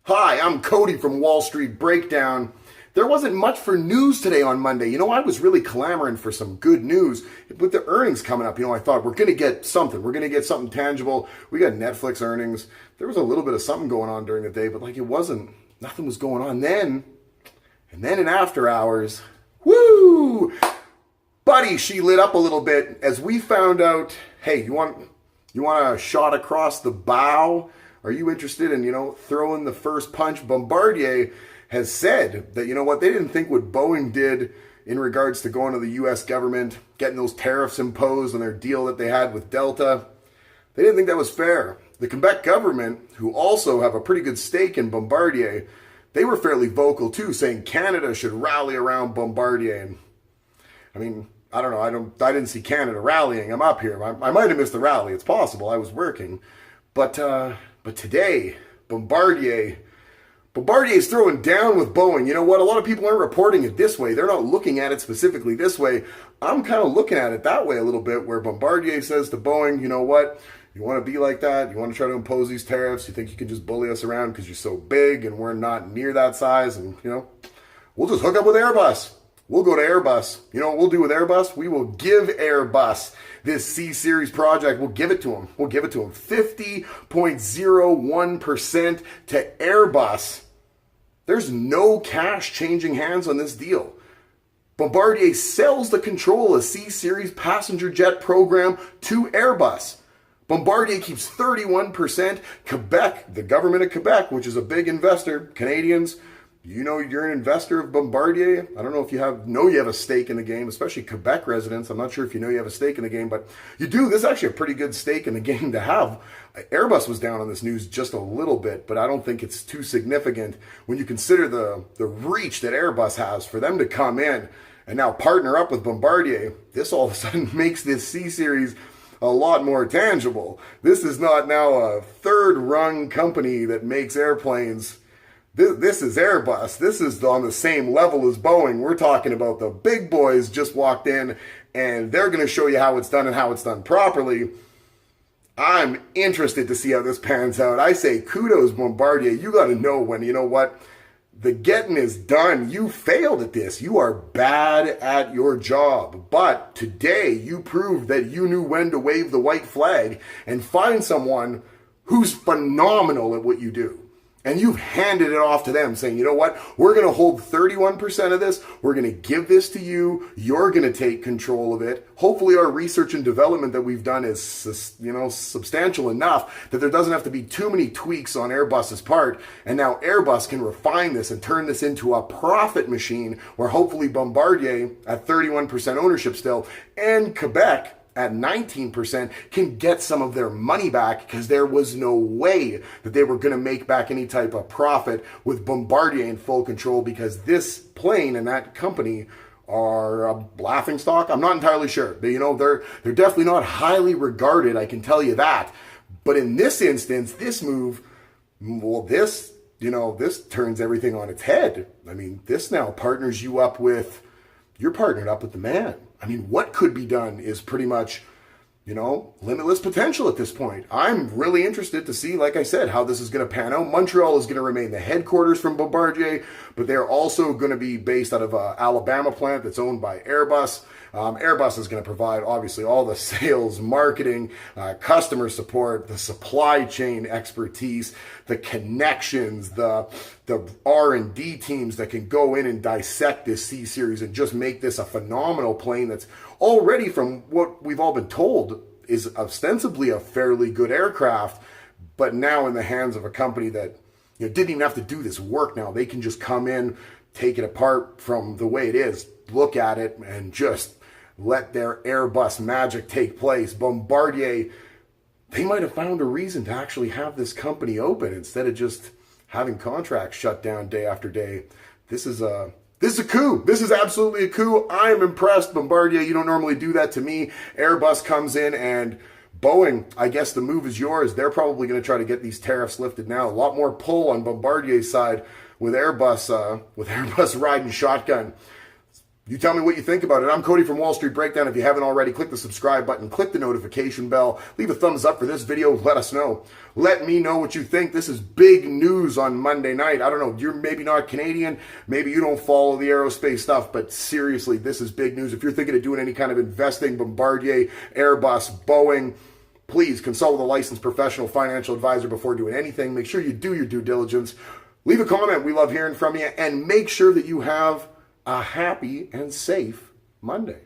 Hi, I'm Cody from Wall Street Breakdown. There wasn't much for news today on Monday. I was really clamoring for some good news. With the earnings coming up, I thought we're going to get something. We're going to get something tangible. We got Netflix earnings. There was a little bit of something going on during the day, but nothing was going on then. And then in after hours, woo! Buddy, she lit up a little bit as we found out, hey, you want a shot across the bow? Are you interested in, throwing the first punch? Bombardier has said that, they didn't think what Boeing did in regards to going to the U.S. government, getting those tariffs imposed on their deal that they had with Delta. They didn't think that was fair. The Quebec government, who also have a pretty good stake in Bombardier, they were fairly vocal too, saying Canada should rally around Bombardier. And, I don't know. I didn't see Canada rallying. I'm up here. I might have missed the rally. It's possible. I was working. But today, Bombardier is throwing down with Boeing. You know what? A lot of people aren't reporting it this way. They're not looking at it specifically this way. I'm kind of looking at it that way a little bit, where Bombardier says to Boeing, you know what? You want to be like that? You want to try to impose these tariffs? You think you can just bully us around because you're so big and we're not near that size? And, we'll just hook up with Airbus. We'll go to Airbus. You know what we'll do with Airbus? We will give Airbus this C-Series project. We'll give it to them. 50.01% to Airbus. There's no cash changing hands on this deal. Bombardier sells the control of C-Series passenger jet program to Airbus. Bombardier keeps 31%. Quebec, the government of Quebec, which is a big investor, Canadians, you're an investor of Bombardier. I don't know if you have a stake in the game, especially Quebec residents. I'm not sure if you have a stake in the game, but you do. This is actually a pretty good stake in the game to have. Airbus was down on this news just a little bit, but I don't think it's too significant when you consider the reach that Airbus has for them to come in and now partner up with Bombardier. This all of a sudden makes this C-Series a lot more tangible. This is not now a third-rung company that makes airplanes. This is Airbus. This is on the same level as Boeing. We're talking about the big boys just walked in, and they're going to show you how it's done and how it's done properly. I'm interested to see how this pans out. I say kudos, Bombardier. You got to know when, the getting is done. You failed at this. You are bad at your job. But today, you proved that you knew when to wave the white flag and find someone who's phenomenal at what you do. And you've handed it off to them saying, we're going to hold 31% of this. We're going to give this to you. You're going to take control of it. Hopefully our research and development that we've done is, substantial enough that there doesn't have to be too many tweaks on Airbus's part. And now Airbus can refine this and turn this into a profit machine where hopefully Bombardier at 31% ownership still and Quebec at 19% can get some of their money back, because there was no way that they were going to make back any type of profit with Bombardier in full control, because this plane and that company are a laughingstock. I'm not entirely sure. They're definitely not highly regarded, I can tell you that. But in this instance, this move, this turns everything on its head. This now partners you up with, you're partnered up with the man. What could be done is pretty much, limitless potential at this point. I'm really interested to see, like I said, how this is going to pan out. Montreal is going to remain the headquarters from Bombardier, but they're also going to be based out of an Alabama plant that's owned by Airbus. Airbus is going to provide, obviously, all the sales, marketing, customer support, the supply chain expertise, the connections, the R&D teams that can go in and dissect this C-Series and just make this a phenomenal plane that's already, from what we've all been told, is ostensibly a fairly good aircraft, but now in the hands of a company that didn't even have to do this work now. They can just come in, take it apart from the way it is, look at it, and just let their Airbus magic take place. Bombardier, they might have found a reason to actually have this company open instead of just having contracts shut down day after day. This is a coup. This is absolutely a coup. I am impressed. Bombardier, you don't normally do that to me. Airbus comes in, and Boeing, I guess the move is yours. They're probably going to try to get these tariffs lifted now. A lot more pull on Bombardier's side with Airbus riding shotgun. You tell me what you think about it. I'm Cody from Wall Street Breakdown. If you haven't already, click the subscribe button, click the notification bell, leave a thumbs up for this video, let us know. Let me know what you think. This is big news on Monday night. I don't know, you're maybe not Canadian, maybe you don't follow the aerospace stuff, but seriously, this is big news. If you're thinking of doing any kind of investing, Bombardier, Airbus, Boeing, please consult with a licensed professional financial advisor before doing anything. Make sure you do your due diligence. Leave a comment. We love hearing from you. And make sure that you have a happy and safe Monday.